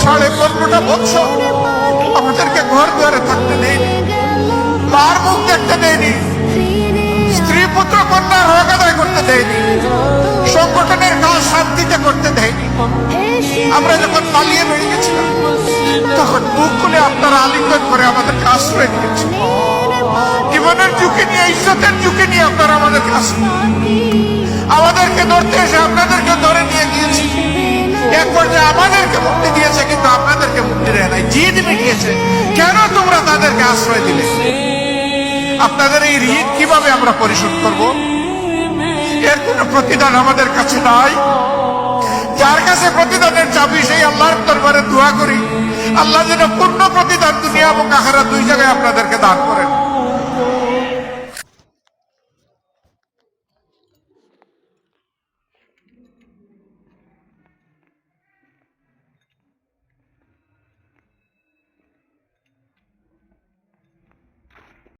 15.5 বছর আমাদেরকে ঘর দুয়ারে থাকতে দেয়নি, মার মুখ দেখতে দেয়নি, স্ত্রী পুত্র কন্যার হক আদায় করতে দেয়নি, সংগঠনের কাজ শান্তিতে করতে দেয়নি। আমরা যখন পালিয়ে বেরিয়ে গেছিলাম তখন মুখ খুলে আপনারা আলিঙ্গন করে আমাদেরকে আশ্রয় দিয়েছেন। জীবনের ঝুঁকি নিয়ে, ইজ্জতের ঝুঁকি নিয়ে আপনারা আমাদেরকে আমাদেরকে ধরতে এসে আপনাদেরকে ধরে নিয়ে গিয়েছে। এক পর্যায়ে আমাদেরকে মুক্তি দিয়েছে, কিন্তু আপনাদেরকে মুক্তি দেয় নাই, জিদ মিটিয়েছে। কেন তোমরা তাদেরকে আশ্রয় দিলে? আপনাদের এই ঋণ কিভাবে আমরা পরিশোধ করব? এর কোন প্রতিদান আমাদের কাছে নাই। যার কাছে প্রতিদানের চাবি, সেই আল্লাহর দরবারে দোয়া করি, আল্লাহ যেন পূর্ণ প্রতিদান দুনিয়া এবং আখিরাত দুই জায়গায় আপনাদেরকে দান করেন।